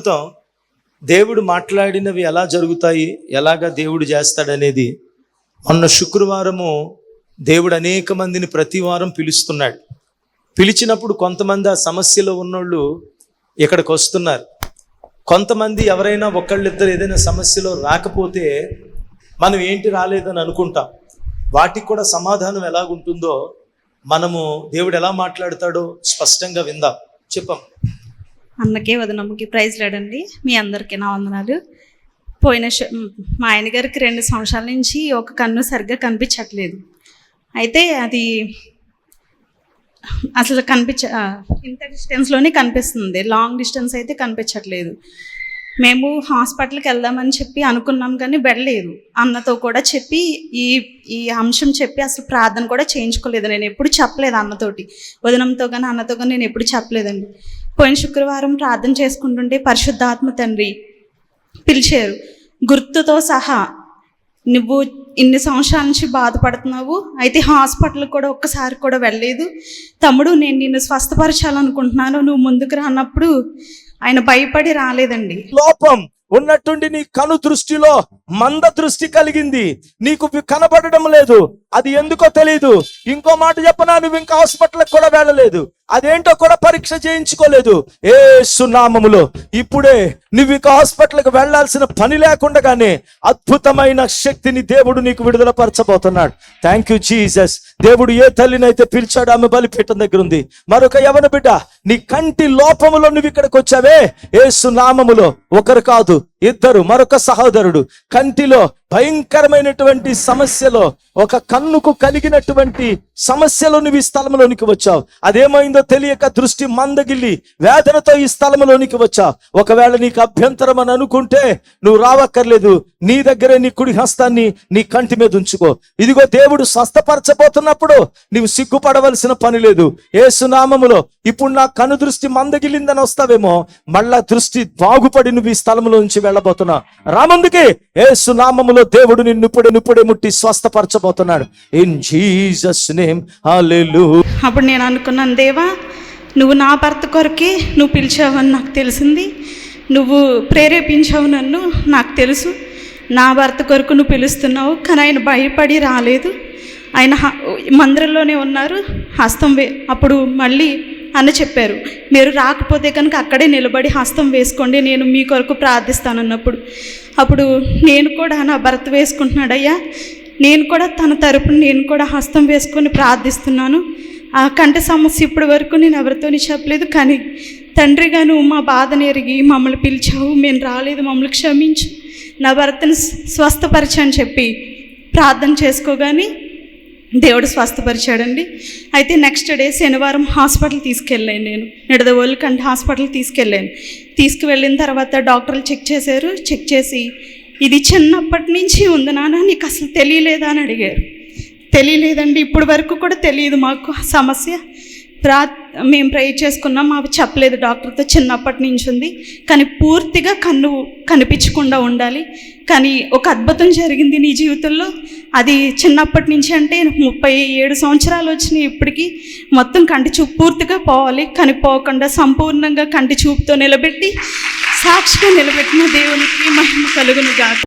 అద్భుతం. దేవుడు మాట్లాడినవి ఎలా జరుగుతాయి, ఎలాగా దేవుడు చేస్తాడనేది మొన్న శుక్రవారము దేవుడు అనేక మందిని ప్రతి వారం పిలుస్తున్నాడు. పిలిచినప్పుడు కొంతమంది ఆ సమస్యలో ఉన్నోళ్ళు ఇక్కడికి వస్తున్నారు. కొంతమంది ఎవరైనా ఒకళ్ళిద్దరు ఏదైనా సమస్యలో రాకపోతే మనం ఏంటి రాలేదని అనుకుంటాం. వాటికి కూడా సమాధానం ఎలాగుంటుందో మనము దేవుడు ఎలా మాట్లాడతాడో స్పష్టంగా విందాం. చెప్పం. అన్నకే వదనమ్మకి ప్రైజ్ లేడండి. మీ అందరికీ నా వందనాలు. మా ఆయన గారికి 2 సంవత్సరాల నుంచి ఒక కన్ను సరిగ్గా కనిపించట్లేదు. అయితే అది అసలు ఇంత డిస్టెన్స్లోనే కనిపిస్తుంది, లాంగ్ డిస్టెన్స్ అయితే కనిపించట్లేదు. మేము హాస్పిటల్కి వెళ్దామని చెప్పి అనుకున్నాం కానీ వెళ్ళలేదు. అన్నతో కూడా చెప్పి ఈ అంశం చెప్పి అసలు ప్రార్థన కూడా చేయించుకోలేదు. నేను ఎప్పుడు చెప్పలేదు అన్నతోటి, వదనంతో కానీ అన్నతో కానీ నేను ఎప్పుడు చెప్పలేదండి. పోయిన శుక్రవారం ప్రార్థన చేసుకుంటుంటే పరిశుద్ధాత్మ తండ్రి పిలిచారు, గుర్తుతో సహా. నువ్వు ఇన్ని సంవత్సరాల నుంచి బాధపడుతున్నావు, అయితే హాస్పిటల్ కూడా ఒక్కసారి కూడా వెళ్ళలేదు తమ్ముడు, నేను నిన్ను స్వస్థపరచాలనుకుంటున్నాను, నువ్వు ముందుకు రానప్పుడు ఆయన భయపడి రాలేదండి. లోపం ఉన్నట్టుండి నీ కను దృష్టిలో మంద దృష్టి కలిగింది, నీకు కనబడడం లేదు. అది ఎందుకో తెలియదు. ఇంకో మాట చెప్పనా, నువ్వు ఇంకా హాస్పిటల్కి కూడా వెళ్ళలేదు, అదేంటో కూడా పరీక్ష చేయించుకోలేదు. యేసు నామములో ఇప్పుడే నువ్వు ఇక హాస్పిటల్కి వెళ్ళాల్సిన పని లేకుండానే అద్భుతమైన శక్తిని దేవుడు నీకు విడుదల పరచబోతున్నాడు. Thank you Jesus. దేవుడు ఏ తల్లినైతే పిలిచాడు ఆమె బలిపీఠం దగ్గర ఉంది. మరొక యవన బిడ్డ, నీ కంటి లోపములో నువ్వు ఇక్కడికి వచ్చావే, యేసు నామములో ఒకరు కాదు ఇద్దరు, మరొక సహోదరుడు కంటిలో భయంకరమైనటువంటి సమస్యలో, ఒక కన్నుకు కలిగినటువంటి సమస్యలో నువ్వు ఈ స్థలంలోనికి వచ్చావు. అదేమైందో తెలియక దృష్టి మందగిల్లి వేదనతో ఈ స్థలంలోనికి వచ్చావు. ఒకవేళ నీకు అభ్యంతరం అని అనుకుంటే నువ్వు రావక్కర్లేదు. నీ దగ్గరే నీ కుడి హస్తాన్ని నీ కంటి మీద ఉంచుకో. ఇదిగో దేవుడు స్వస్థపరచబోతున్నప్పుడు నువ్వు సిగ్గుపడవలసిన పని లేదు. యేసు నామములో ఇప్పుడు నా కను దృష్టి మందగిలిందని వస్తావేమో, మళ్ళా దృష్టి బాగుపడి నువ్వు ఈ స్థలంలో నుంచి వెళ్ళబోతున్నా. రామందుకే యేసు నామములో దేవుడు నిన్ను ఇప్పుడే ముట్టి స్వస్థపరచబోతున్నాడు. ఇన్ జీసస్ నేమ్ హల్లెలూయా. అప్పుడు నేను అనుకున్నాను, దేవా నువ్వు నా భర్త కొరకే నువ్వు పిలిచావని నాకు తెలిసింది, నువ్వు ప్రేరేపించావు నన్ను, నాకు తెలుసు. నా భర్త కొరకు నువ్వు పిలుస్తున్నావు, కానీ ఆయన భయపడి రాలేదు. ఆయన మందిరంలోనే ఉన్నారు, హస్తం అప్పుడు మళ్ళీ అని చెప్పారు, మీరు రాకపోతే కనుక అక్కడే నిలబడి హస్తం వేసుకోండి, నేను మీ కొరకు ప్రార్థిస్తానన్నప్పుడు అప్పుడు నేను కూడా నా భర్త వేసుకుంటున్నాడయ్యా, నేను కూడా తన తరపున నేను కూడా హస్తం వేసుకొని ప్రార్థిస్తున్నాను. ఆ కంటి సమస్య ఇప్పటి వరకు నేను ఎవరితోని చెప్పలేదు, కానీ తండ్రిగా నువ్వు మా బాధను ఎరిగి మమ్మల్ని పిలిచావు, మేము రాలేదు, మమ్మల్ని క్షమించు, నా భర్తను స్వస్థపరచని చెప్పి ప్రార్థన చేసుకోగాని దేవుడు స్వస్థపరిచాడండి. అయితే నెక్స్ట్ డే శనివారం హాస్పిటల్ తీసుకెళ్ళాను. నేను నిడదవోలు కంటి హాస్పిటల్ తీసుకువెళ్ళిన తర్వాత డాక్టర్లు చెక్ చేశారు. చెక్ చేసి ఇది చిన్నప్పటి నుంచి ఉంది నాన్న, నీకు అసలు తెలియలేదా అని అడిగారు. తెలియలేదండి, ఇప్పటి వరకు కూడా తెలియదు మాకు సమస్య. మేము ప్రే చేసుకున్నాం, మాకు చెప్పలేదు డాక్టర్తో, చిన్నప్పటి నుంచి ఉంది, కానీ పూర్తిగా కన్ను కనిపించకుండా ఉండాలి. కానీ ఒక అద్భుతం జరిగింది నీ జీవితంలో. అది చిన్నప్పటి నుంచి అంటే 37 సంవత్సరాలు వచ్చినాయి ఇప్పటికీ, మొత్తం కంటి చూపు పూర్తిగా పోవాలి, కానీ పోకుండా సంపూర్ణంగా కంటి చూపుతో నిలబెట్టి సాక్షిగా నిలబెట్టిన దేవునికి మహిమ కలుగును గాక.